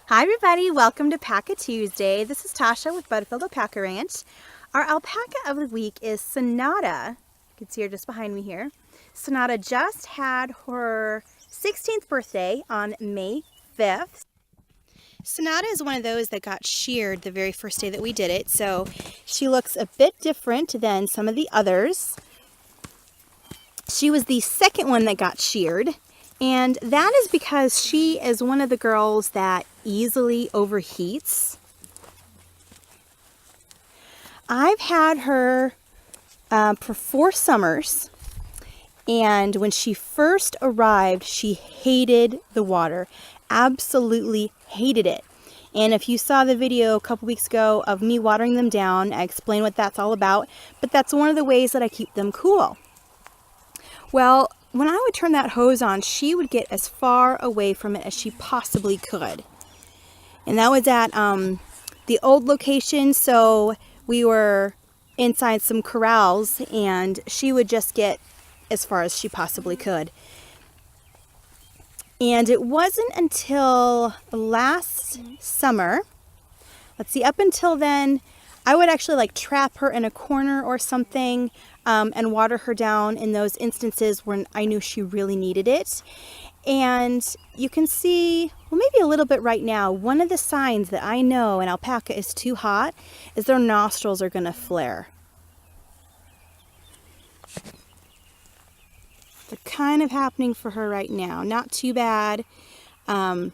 Hi everybody, welcome to Paca Tuesday. This is Tasha with Butterfield Alpaca Ranch. Our alpaca of the week is Sonata. You can see her just behind me here. Sonata just had her 16th birthday on May 5th. Sonata is one of those that got sheared the very first day that we did it, so she looks a bit different than some of the others. She was the second one that got sheared. And that is because she is one of the girls that easily overheats. I've had her for 4 summers, and when she first arrived, she hated the water, absolutely hated it. And if you saw the video a couple weeks ago of me watering them down, I explained what that's all about, but that's one of the ways that I keep them cool. Well, when I would turn that hose on, she would get as far away from it as she possibly could. And that was at the old location, so we were inside some corrals, and she would just get as far as she possibly could. And it wasn't until last summer, let's see, up until then, I would actually like trap her in a corner or something and water her down in those instances when I knew she really needed it. And you can see, well, maybe a little bit right now, one of the signs that I know an alpaca is too hot is their nostrils are going to flare. They're kind of happening for her right now. Not too bad. But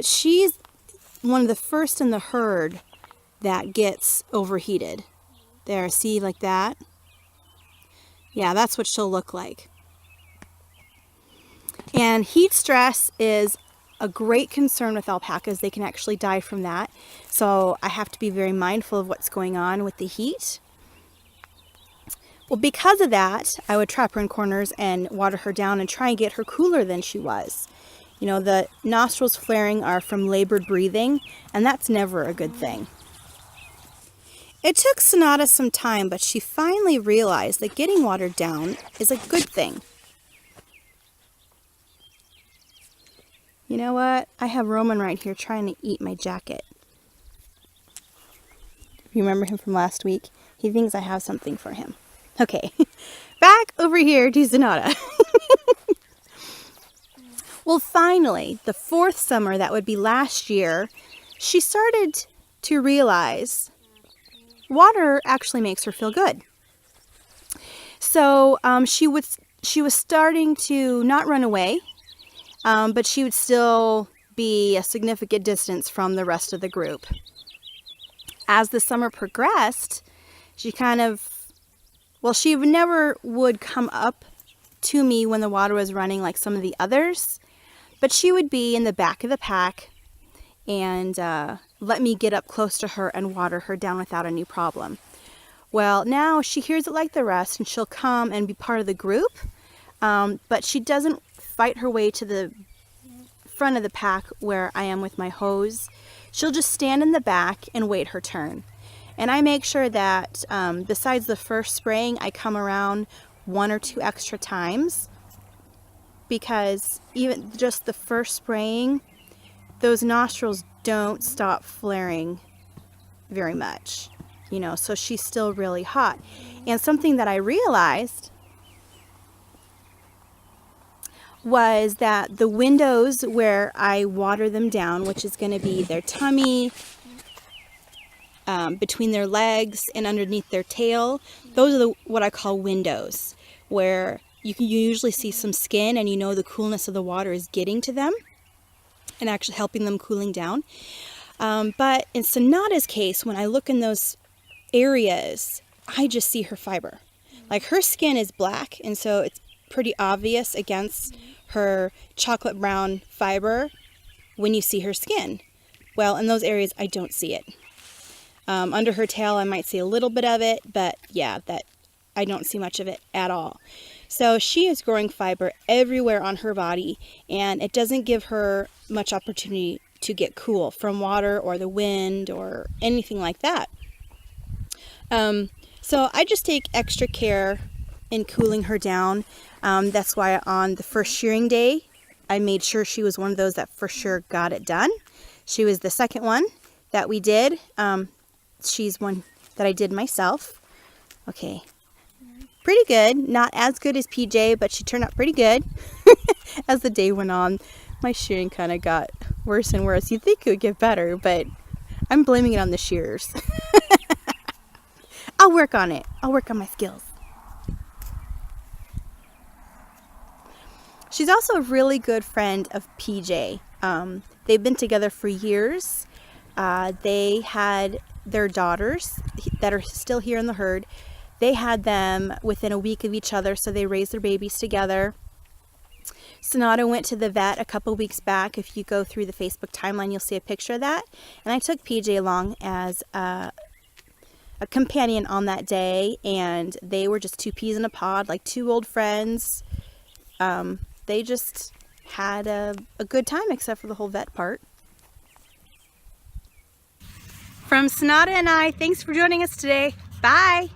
she's one of the first in the herd that gets overheated. There, see, like that? Yeah, that's what she'll look like. And heat stress is a great concern with alpacas. They can actually die from that. So I have to be very mindful of what's going on with the heat. Well, because of that, I would trap her in corners and water her down and try and get her cooler than she was. You know, the nostrils flaring are from labored breathing, and that's never a good thing. It took Sonata some time, but she finally realized that getting watered down is a good thing. You know what? I have Roman right here trying to eat my jacket. You remember him from last week? He thinks I have something for him. Okay, back over here to Sonata. Well, finally, the 4th summer, that would be last year, she started to realize water actually makes her feel good. So she was starting to not run away, but she would still be a significant distance from the rest of the group. As the summer progressed, she kind of, well, she never would come up to me when the water was running like some of the others, but she would be in the back of the pack and let me get up close to her and water her down without any problem. Well, now she hears it like the rest, and she'll come and be part of the group, but she doesn't fight her way to the front of the pack where I am with my hose. She'll just stand in the back and wait her turn. And I make sure that besides the first spraying, I come around 1 or 2 extra times, because even just the first spraying, those nostrils don't stop flaring very much, you know, so she's still really hot. And something that I realized was that the windows where I water them down, which is going to be their tummy, between their legs and underneath their tail, those are what I call windows, where you can usually see some skin and you know the coolness of the water is getting to them and actually helping them cooling down. But in Sonata's case, when I look in those areas, I just see her fiber. Like, her skin is black, and so it's pretty obvious against her chocolate brown fiber when you see her skin. Well, in those areas, I don't see it. Under her tail, I might see a little bit of it, but yeah, that I don't see much of it at all. So she is growing fiber everywhere on her body, and it doesn't give her much opportunity to get cool from water or the wind or anything like that. So I just take extra care in cooling her down. That's why on the first shearing day, I made sure she was one of those that for sure got it done. She was the second one that we did. She's one that I did myself. Okay, pretty good. Not as good as PJ, but she turned out pretty good. As the day went on, my shearing kind of got worse and worse. You'd think it would get better, but I'm blaming it on the shears. I'll work on it. I'll work on my skills. She's also a really good friend of PJ. They've been together for years. They had their daughters that are still here in the herd. They had them within a week of each other, so they raised their babies together. Sonata went to the vet a couple weeks back. If you go through the Facebook timeline, you'll see a picture of that. And I took PJ along as a companion on that day, and they were just two peas in a pod, like two old friends. They just had a good time, except for the whole vet part. From Sonata and I, thanks for joining us today. Bye!